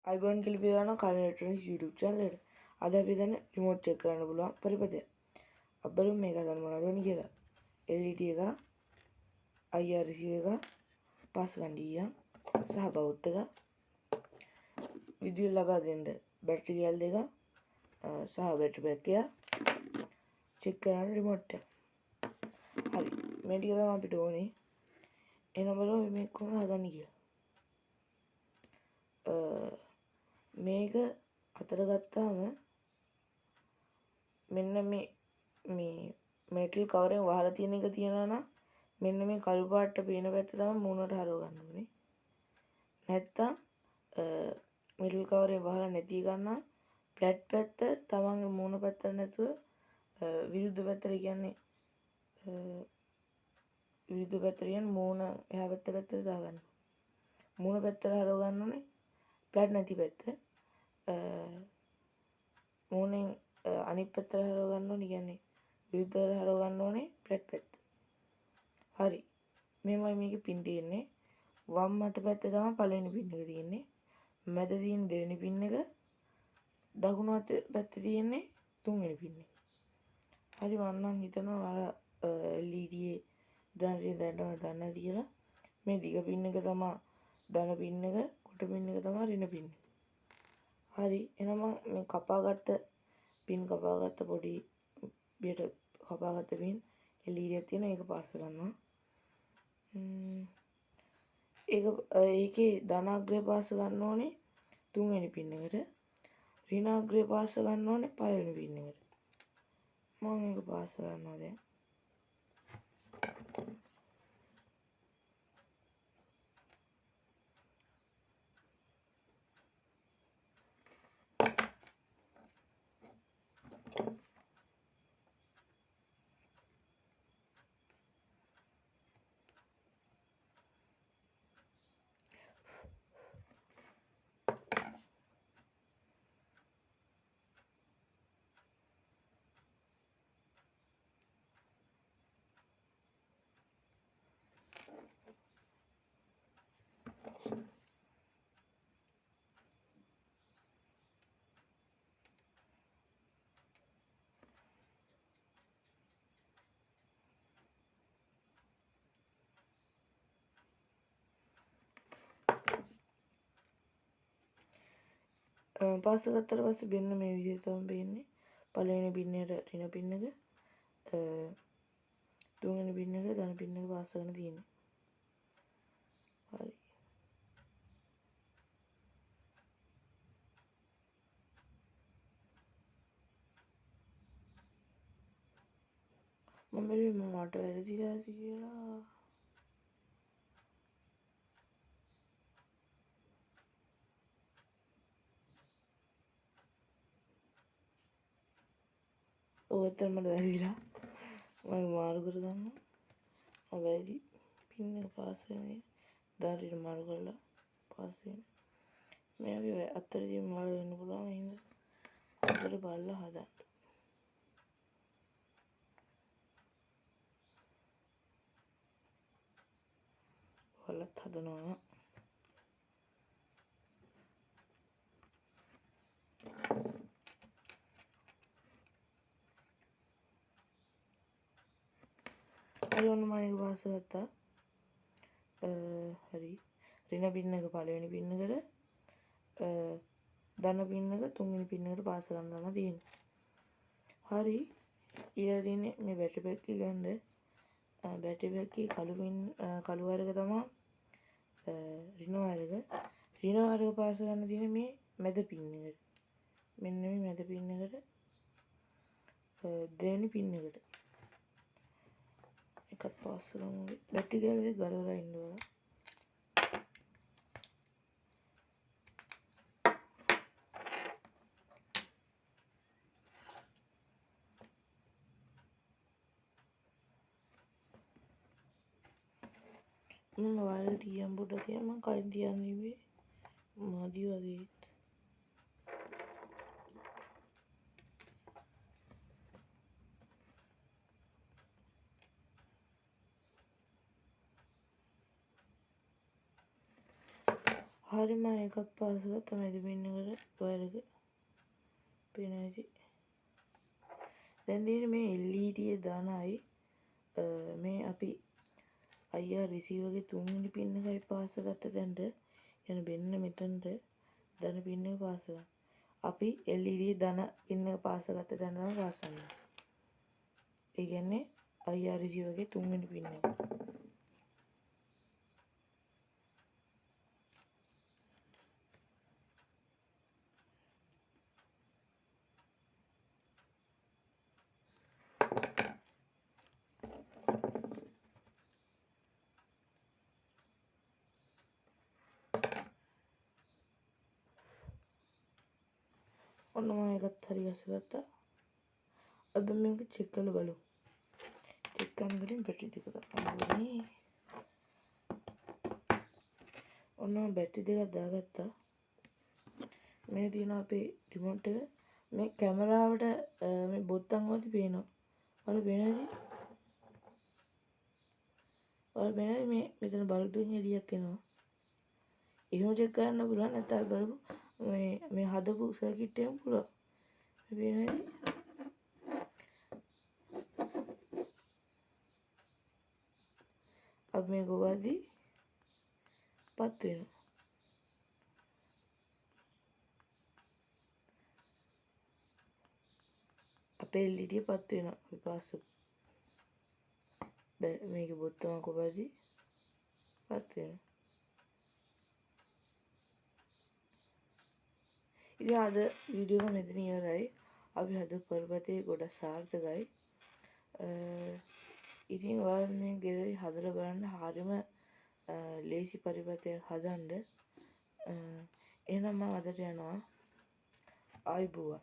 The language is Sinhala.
අයිබෝන් කිලිපිදාන කලෙක්ට්‍රොනික්ස් YouTube channel එකට. අද අපි දැන් රිමෝට් චෙක් කරන්න පුළුවන් පරිපථය. අපි බලමු මේක හදන්න මොනවද වෙන්නේ කියලා. LED එක, IRC එක, පාස් ගණ්ඩියක් සහ බවුත් එක, විදුලිය ලබා දෙන්න බැටරි කැල් දෙක සහ බැටරි පැක් එක චෙක් කරන්න රිමෝට් එක. හරි. මේ ටික තමයි අපිට ඕනේ. එහෙනම් බලමු මේක කොහොමද හදන්නේ කියලා. මේක අතර ගත්තාම මෙන්න මේ මෙටල් කවරෙන් වහලා තියෙන එක තියනවා නම් මෙන්න මේ කළු පාට පේන පැත්ත තමයි මූණට හරව ගන්න ඕනේ. නැත්තම් මෙටල් කවරෙන් වහලා නැති ගන්න ෆ්ලැට් පැත්ත තමන්ගේ මූණ පැත්තට නැතුව විරුද්ධ පැත්තට කියන්නේ විරුද්ධ පැත්තට කියන්නේ මූණ එහා පැත්තට දාගන්න. මූණ පැත්තට හරව ගන්න ඕනේ. ෆ්ලැට් නැති පැත්ත. මූණෙන් අනිත් පැත්තට හරව ගන්න ඕනේ. කියන්නේ විරුද්ධව හරව ගන්න ඕනේ ෆ්ලැට් පැත්ත. හරි. මෙහෙමයි මේකේ පින් තියෙන්නේ. වම් අත පැත්තේ තමයි පළවෙනි පින් එක තියෙන්නේ. මැද තියෙන දෙවෙනි පින් එක. දකුණු අත පැත්තේ තියෙන්නේ තුන්වෙනි පින් එක. හරි මම නම් හිතනවා LED දැනටම දන්න ඇති කියලා. මේ දිග පින් එක තමයි ධන පින් එක, කොට පින් එක තමයි ඍණ පින් එක. හරි එහෙනම් මේ කපාගත්ත පොඩි බියට කපාගත්ත පින් LED එකක් තියෙනවා. ඒක පාස් කරනවා. ඒකේ ධනාග්‍රය පාස් ගන්න ඕනේ තුන්වෙනි පින් එකට. ඍණාග්‍රය පාස් ගන්න ඕනේ පළවෙනි පින් එකට. මම මේක පාස් කරනවා දැන්. පාස් කරගත්තට පස්සේ මෙන්න මේ විදිහට තමයි පේන්නේ. පළවෙනි පින් එකට ඍණ පින් එක, තුන්වෙනි පින් එකට ධන පින් එක පාස් කරන තියෙන්නේ. හරි. මම මට වැරදිලා ඇති කියලා. ඔයතන මට වැරදිලා. මම මාරු කරගන්නවා. වැරදි පින් එක පාස් වෙන්නේ. දාරිට මාරු කරලා පාස් වෙන්නේ. මේ අපි අතරදී මාරු වෙන්න පුළුවන්. එහෙනම් අතර බලලා හදන්න. බලත් හදනවා. හරි ඔන්න මම ඒක පාස් ගත්තා. හරි. ඍණ පින් එක පළවෙනි පින් එකට ධන පින් එක තුන්වෙනි පින් එකට පාස් කරන්න තමයි තියෙන්නේ. හරි. ඊළඟ තියෙන්නේ මේ බැටරි පැක් එක ගන්න. බැටරි පැක් එකේ කළු වර්ග තමයි ඍණ වර්ග. ඍණ වර්ග පාස් කරන්න තියෙන්නේ මේ මැද පින් එකට. මෙන්න මේ මැද පින් එකට දෙවෙනි පින් එකට. එකත් පාස් කරමු. බැටරි කැල් දෙක ගලවලා ඉන්න ඕන. මම වයර් ටියම් පොඩ්ඩක් තියන්න. මම කලින් තියන්න ඉන්නේ මදි වගේ. හරි මම එකක් පාස් ගත්තා මැද පින් එකට වයර් එක පේනයිති. දැන් තියෙන්නේ මේ LED දානයි මේ අපි අයියා රිසීවර්ගේ තුන්වෙනි පින් එකයි පාස් ගත්ත තැනට යන මෙන්න මෙතනට ධන පින් එක පාස් කරනවා. අපි LED ධන පින් එක පාස් ගත්ත තැන තමයි පාස් කරන්නේ. ඒ කියන්නේ අයියා රිසීවර්ගේ තුන්වෙනි පින් එක. ඔන්න මම එකත් හරි ගස්සගත්තා. අද මේක චෙක් කරලා බලමු. චෙක් කරන ගලින් බැටරි දෙක දාගන්න. ඔන්න මම බැටරි දෙකක් දාගත්තා. මේ තියෙන අපේ රිමෝට් එක. මේ කැමරාවට මේ බොත්තම් වලදී පේනවා. අර පේනවද? ඔයාලා පේනවද මේ මෙතන බල්බ් එකෙන් එළියක් එනවා. එහෙම චෙක් කරන්න පුළුවන් නැත්නම් බලමු මේ හදපු සර්කිට් එකම පුළුවන්. මේ පේනවද? අපි මේ ගොවද්දි පත් වෙනවා. අපේ LED පත් වෙනවා. අපි පාස් මේක බොත්තම කොබද්දි පත් වෙනවා. ඉතින් අද වීඩියෝ එක මෙතන ඉවරයි. අපි හදපු පරිපතේ ගොඩක් සාර්ථකයි. ඉතින් ඔයාලා මේ ගෙදර හදලා බලන්න හරිම ලේසි පරිපතයක් හදන්න. එහෙනම් මම අදට යනවා. ආයුබෝවන්.